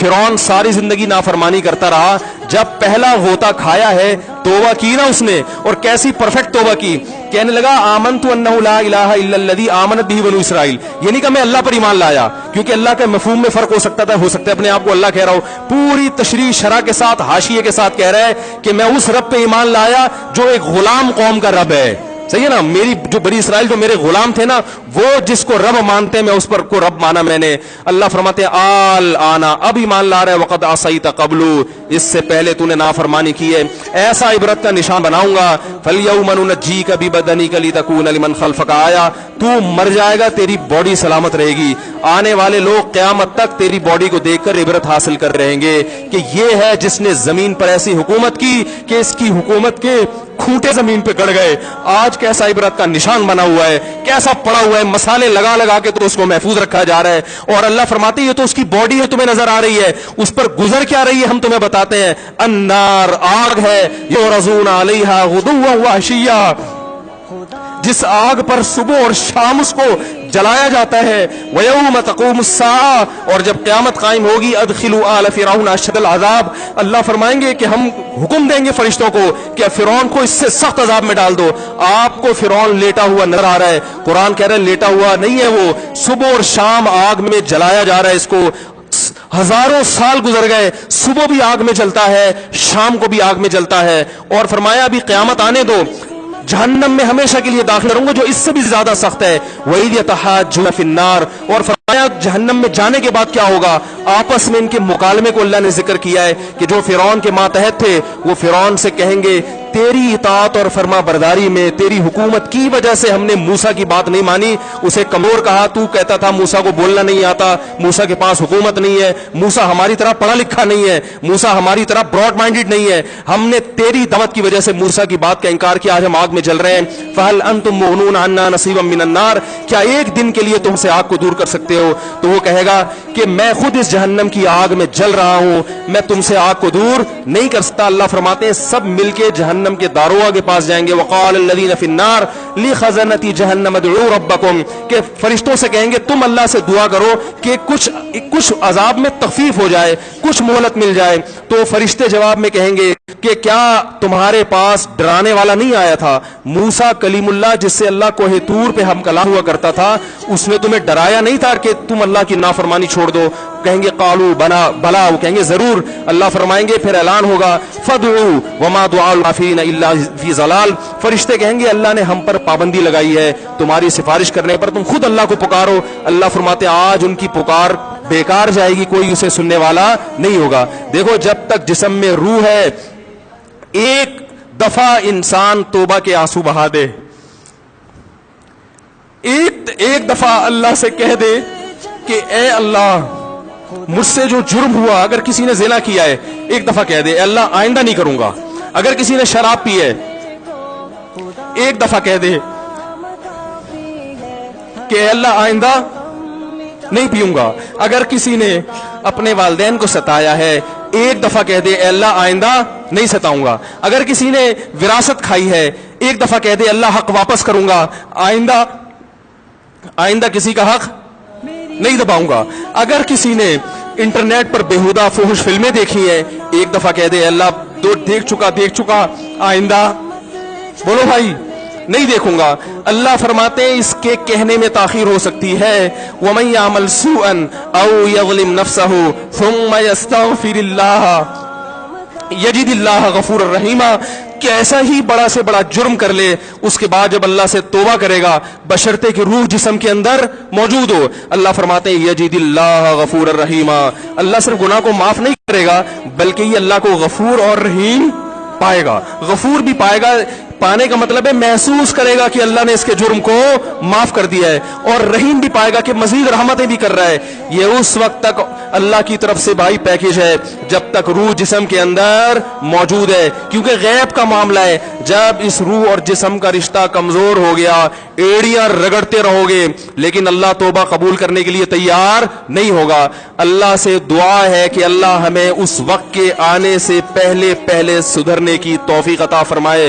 فرعون ساری زندگی نافرمانی کرتا رہا, جب پہلا غوطہ کھایا ہے توبہ کی نا اس نے, اور کیسی پرفیکٹ توبہ کی, کہنے لگا آمنت انہ لا الہ الا الذی آمنت بہ بنو اسرائیل, یعنی کہ میں اللہ پر ایمان لایا, کیونکہ اللہ کے مفہوم میں فرق ہو سکتا ہے اپنے آپ کو اللہ کہہ رہا ہو, پوری تشریح شرح کے ساتھ حاشیے کے ساتھ کہہ رہا ہے کہ میں اس رب پہ ایمان لایا جو ایک غلام قوم کا رب ہے. صحیح ہے نا, میری جو بنی اسرائیل جو میرے غلام تھے نا, وہ جس کو رب مانتے ہیں میں اس پر کو رب مانا میں نے. اللہ فرماتے ہیں آل آنا, اب ایمان لا رہا ہے, وقد عصیت قبل, اس سے پہلے تو نے نافرمانی کی ہے, ایسا عبرت کا نشان بناؤں گا. فالیوم ننجیک ببدنک لتکون لمن خلفک آیا, تو مر جائے گا تیری باڈی سلامت رہے گی, آنے والے لوگ قیامت تک تیری باڈی کو دیکھ کر عبرت حاصل کر رہیں گے کہ یہ ہے جس نے زمین پر ایسی حکومت کی کہ اس کی حکومت کے کھوٹے زمین پہ گڑ گئے. آج کیسا عبرت کا نشان بنا ہوا ہے, کیسا پڑا ہوا ہے, مسالے لگا لگا کے تو اس کو محفوظ رکھا جا رہا ہے. اور اللہ فرماتے ہیں یہ تو اس کی باڈی ہے, تمہیں نظر آ رہی ہے, اس پر گزر کیا رہی ہے ہم تمہیں بتاتے ہیں. النار, آگ ہے, یعرضون علیہا غدوا وعشیا, جس آگ پر صبح اور شام اس کو جلایا جاتا ہے. وَيَوْمَ تَقُومُ السَّاعَةُ, اور جب قیامت قائم ہوگی, ادخلوا آل فرعون اشد العذاب, اللہ فرمائیں گے کہ ہم حکم دیں گے فرشتوں کو کہ فرعون کو اس سے سخت عذاب میں ڈال دو. آپ کو فرعون لیٹا ہوا نظر آ رہا ہے, قرآن کہہ رہا ہے لیٹا ہوا نہیں ہے, وہ صبح اور شام آگ میں جلایا جا رہا ہے. اس کو ہزاروں سال گزر گئے, صبح بھی آگ میں جلتا ہے, شام کو بھی آگ میں جلتا ہے. اور فرمایا ابھی قیامت آنے دو, جہنم میں ہمیشہ کے لیے داخل رہوں گا جو اس سے بھی زیادہ سخت ہے. وَإِذْ يَتَحَاجُّونَ فِي النَّارِ, اور فرمایا جہنم میں جانے کے بعد کیا ہوگا, آپس میں ان کے مکالمے کو اللہ نے ذکر کیا ہے کہ جو فرعون کے ماتحت تھے وہ فرعون سے کہیں گے تیری اطاعت اور فرما برداری میں, تیری حکومت کی وجہ سے ہم نے موسیٰ کی بات نہیں مانی, اسے کمزور کہا, تو کہتا تھا موسیٰ کو بولنا نہیں آتا, موسیٰ کے پاس حکومت نہیں ہے, موسیٰ ہماری طرح پڑھا لکھا نہیں ہے, موسیٰ ہماری طرح براڈ مائنڈڈ نہیں ہے, ہم نے تیری دعوت کی وجہ سے موسیٰ کی بات کا انکار کیا, آج ہم آگ میں جل رہے ہیں. فَهَلْ أَنْتُمْ مُغْنُونَ عَنَّا نَصِيبًا مِّنَ النَّارِ, کیا ایک دن کے لیے تم سے آگ کو دور کر سکتے ہو. تو وہ کہے گا کہ میں خود اس جہنم کی آگ میں جل رہا ہوں, میں تم سے آگ کو دور نہیں کر سکتا. اللہ فرماتے ہیں سب مل کے جہنم کے داروغ کے پاس جائیں گے. وقال الذین فی النار لخزنۃ جہنم ادعوا ربکم, کہ فرشتوں سے کہیں گے تم اللہ سے دعا کرو کہ کچھ عذاب میں تخفیف ہو جائے, کچھ مہلت مل جائے. تو فرشتے جواب میں کہیں گے کہ کیا تمہارے پاس ڈرانے والا نہیں آیا تھا, موسیٰ کلیم اللہ جس سے اللہ کوہ طور پہ ہم کلام ہوا کرتا تھا, اس نے تمہیں ڈرایا نہیں تھا کہ تم اللہ کی نافرمانی چھوڑ دو. کہیں گے قالوا بلا, وہ کہیں گے ضرور. اللہ فرمائیں گے پھر اعلان ہوگا فادعوا وما دعاء العافین الا فی ضلال, فرشتے کہیں گے اللہ نے ہم پر پابندی لگائی ہے تمہاری سفارش کرنے پر, تم خود اللہ کو پکارو. اللہ فرماتے آج ان کی پکار بیکار جائے گی, کوئی اسے سننے والا نہیں ہوگا. دیکھو جب تک جسم میں روح ہے, ایک دفعہ انسان توبہ کے آنسو بہا دے, ایک دفعہ اللہ سے کہہ دے کہ اے اللہ مجھ سے جو جرم ہوا, اگر کسی نے زنا کیا ہے ایک دفعہ کہہ دے اے اللہ آئندہ نہیں کروں گا. اگر کسی نے شراب پی ہے ایک دفعہ کہہ دے کہ اے اللہ آئندہ نہیں پیوں گا. اگر کسی نے اپنے والدین کو ستایا ہے ایک دفعہ کہہ دے اے اللہ آئندہ نہیں ستاؤں گا. اگر کسی نے وراثت کھائی ہے ایک دفعہ کہہ دے اللہ حق واپس کروں گا, آئندہ کسی کا حق نہیں دباؤں گا. اگر کسی نے انٹرنیٹ پر بیہودہ فحش فلمیں دیکھی ہیں ایک دفعہ کہہ دے اللہ دیکھ چکا آئندہ بولو بھائی نہیں دیکھوں گا. اللہ فرماتے ہیں اس کے کہنے میں تاخیر ہو سکتی ہے. وَمَن يَعْمَلْ سُوءًا أَوْ يَظْلِمْ نَفْسَهُ ثُمَّ يَسْتَغْفِرِ اللَّهَ يَجِدِ اللَّهَ غَفُورًا رَحِيمًا, کہ ایسا ہی بڑا سے بڑا جرم کر لے, اس کے بعد جب اللہ سے توبہ کرے گا بشرطے کہ روح جسم کے اندر موجود ہو, اللہ فرماتے ہیں یجد اللہ غفور الرحیم, اللہ صرف گناہ کو معاف نہیں کرے گا بلکہ یہ اللہ کو غفور اور رحیم پائے گا. غفور بھی پائے گا, پانے کا مطلب ہے محسوس کرے گا کہ اللہ نے اس کے جرم کو معاف کر دیا ہے, اور رحیم بھی پائے گا کہ مزید رحمتیں بھی کر رہا ہے. یہ اس وقت تک اللہ کی طرف سے بھائی پیکیج ہے جب تک روح جسم کے اندر موجود ہے, کیونکہ غیب کا معاملہ ہے. جب اس روح اور جسم کا رشتہ کمزور ہو گیا ایڑیاں رگڑتے رہو گے لیکن اللہ توبہ قبول کرنے کے لیے تیار نہیں ہوگا. اللہ سے دعا ہے کہ اللہ ہمیں اس وقت کے آنے سے پہلے سدھرنے کی توفیق عطا فرمائے,